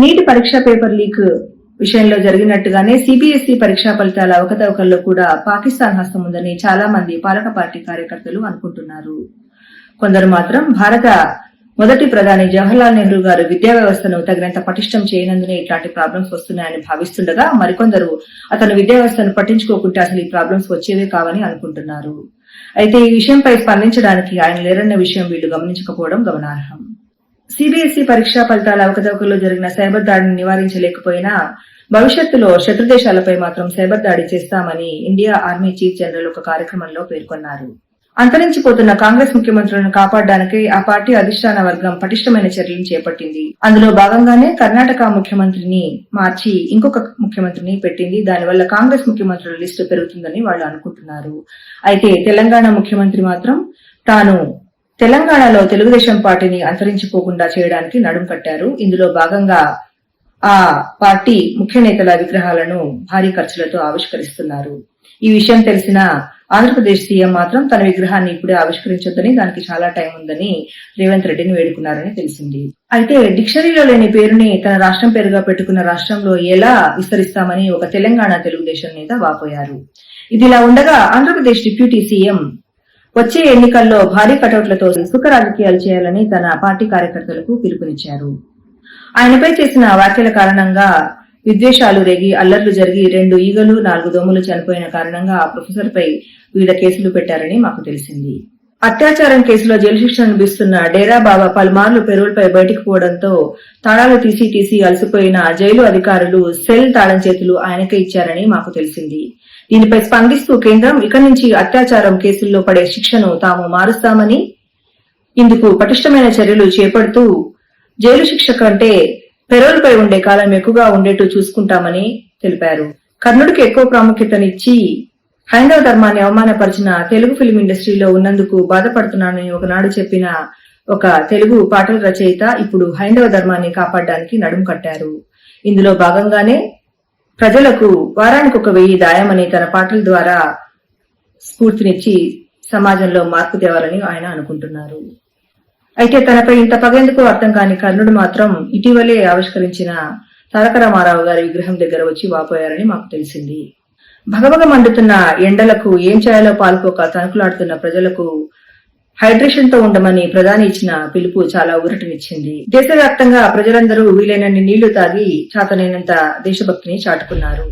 Neat పరీక్ష paper leak విషయంలో జరిగినట్టుగానే CBSE పరీక్షా ఫలితాల అవకతవకల్లో కూడా పాకిస్తాన్ హస్తం ఉందని చాలా మంది పాలక పార్టీ కార్యకర్తలు అనుకుంటున్నారు. కొందరు మాత్రం భారత మొదటి ప్రధాని జవహర్లాల్ నెహ్రూ గారు విద్యా వ్యవస్థను తగినంత పటిష్టం చేయనందునే ఇట్లాంటి ప్రాబ్లమ్స్ వస్తున్నాయని భావిస్తుండగా, మరికొందరు అతను విద్యా వ్యవస్థను పట్టించుకోకుంటే అసలు ఈ ప్రాబ్లమ్స్ వచ్చేవే కావని అనుకుంటున్నారు. అయితే ఈ విషయంపై స్పందించడానికి ఆయన లేరన్న విషయం వీళ్లు గమనించకపోవడం గమనార్హం. సిబిఎస్ఈ పరీక్షా ఫలితాల అవకతవకల్లో జరిగిన సైబర్ దాడిని నివారించలేకపోయినా భవిష్యత్తులో శత్రు దేశాలపై మాత్రం సైబర్ దాడి చేస్తామని ఇండియా ఆర్మీ చీఫ్ జనరల్ ఒక కార్యక్రమంలో పేర్కొన్నారు. అంతరించిపోతున్న కాంగ్రెస్ ముఖ్యమంత్రులను కాపాడడానికి ఆ పార్టీ అధిష్టాన వర్గం పటిష్టమైన చర్యలను చేపట్టింది. అందులో భాగంగానే కర్ణాటక ముఖ్యమంత్రిని మార్చి ఇంకొక ముఖ్యమంత్రిని పెట్టింది. దానివల్ల కాంగ్రెస్ ముఖ్యమంత్రుల లిస్టు పెరుగుతుందని వాళ్ళు అనుకుంటున్నారు. అయితే తెలంగాణ ముఖ్యమంత్రి మాత్రం తాను తెలంగాణలో తెలుగుదేశం పార్టీని అంతరించిపోకుండా చేయడానికి నడుం కట్టారు. ఇందులో భాగంగా ఆ పార్టీ ముఖ్య నేతల విగ్రహాలను భారీ ఖర్చులతో ఆవిష్కరిస్తున్నారు. ఈ విషయం తెలిసిన ఆంధ్రప్రదేశ్ సీఎం మాత్రం తన విగ్రహాన్ని ఇప్పుడే ఆవిష్కరించొద్దని, దానికి చాలా టైం ఉందని రేవంత్ రెడ్డిని వేడుకున్నారని తెలిసింది. అయితే డిక్షనరీలో లేని పేరుని తన రాష్ట్రం పేరుగా పెట్టుకున్న రాష్ట్రంలో ఎలా విస్తరిస్తామని ఒక తెలంగాణ తెలుగుదేశం నేత వాపోయారు. ఇదిలా ఉండగా ఆంధ్రప్రదేశ్ డిప్యూటీ సీఎం వచ్చే ఎన్నికల్లో భారీ కటౌట్లతో సుఖ రాజకీయాలు చేయాలని తన పార్టీ కార్యకర్తలకు పిలుపునిచ్చారు. ఆయనపై చేసిన వ్యాఖ్యల కారణంగా విద్వేషాలు రేగి అల్లర్లు జరిగి 2 ఈగలు 4 దోమలు చనిపోయిన కారణంగా ఆ ప్రొఫెసర్ పై వివిధ కేసులు పెట్టారని మాకు తెలిసింది. అత్యాచారం కేసులో జైలు శిక్ష అనుభవిస్తున్న డేరా బాబా పలుమార్లు పెరోల్పై బయటికి పోవడంతో తాళాలు తీసి అలసిపోయిన జైలు అధికారులు సెల్ తాళం చేతులు ఆయనకే ఇచ్చారని మాకు తెలిసింది. దీనిపై స్పందిస్తూ కేంద్రం ఇక నుంచి అత్యాచారం కేసుల్లో పడే శిక్షను తాము మారుస్తామని, ఇందుకు పటిష్టమైన చర్యలు చేపడుతూ జైలు శిక్ష కంటే పెరోల్పై ఉండే కాలం ఎక్కువగా ఉండేట్టు చూసుకుంటామని తెలిపారు. కర్ణుడికి ఎక్కువ ప్రాముఖ్యతనిచ్చి హైందవ ధర్మాన్ని అవమానపరిచిన తెలుగు ఫిల్మ్ ఇండస్ట్రీలో ఉన్నందుకు బాధపడుతున్నానని ఒకనాడు చెప్పిన ఒక తెలుగు పాటల రచయిత ఇప్పుడు హైందవ ధర్మాన్ని కాపాడడానికి నడుం కట్టారు. ఇందులో భాగంగానే ప్రజలకు వారానికి 1000 దాయమని తన పాటల ద్వారా స్ఫూర్తినిచ్చి సమాజంలో మార్పు తేవాలని ఆయన అనుకుంటున్నారు. అయితే తనపై ఇంత పగెందుకు అర్థం కాని కర్ణుడు మాత్రం ఇటీవలే ఆవిష్కరించిన తారక రామారావు గారి విగ్రహం దగ్గర వచ్చి వాపోయారని మాకు తెలిసింది. భగభగ మండుతున్న ఎండలకు ఏం చేయాలో పాల్పోక తణుకులాడుతున్న ప్రజలకు హైడ్రేషన్ తో ఉండమని ప్రధాని ఇచ్చిన పిలుపు చాలా ఊరటనిచ్చింది. దేశవ్యాప్తంగా ప్రజలందరూ వీలైనన్ని నీళ్లు తాగి చాతనైనంత దేశభక్తిని చాటుకున్నారు.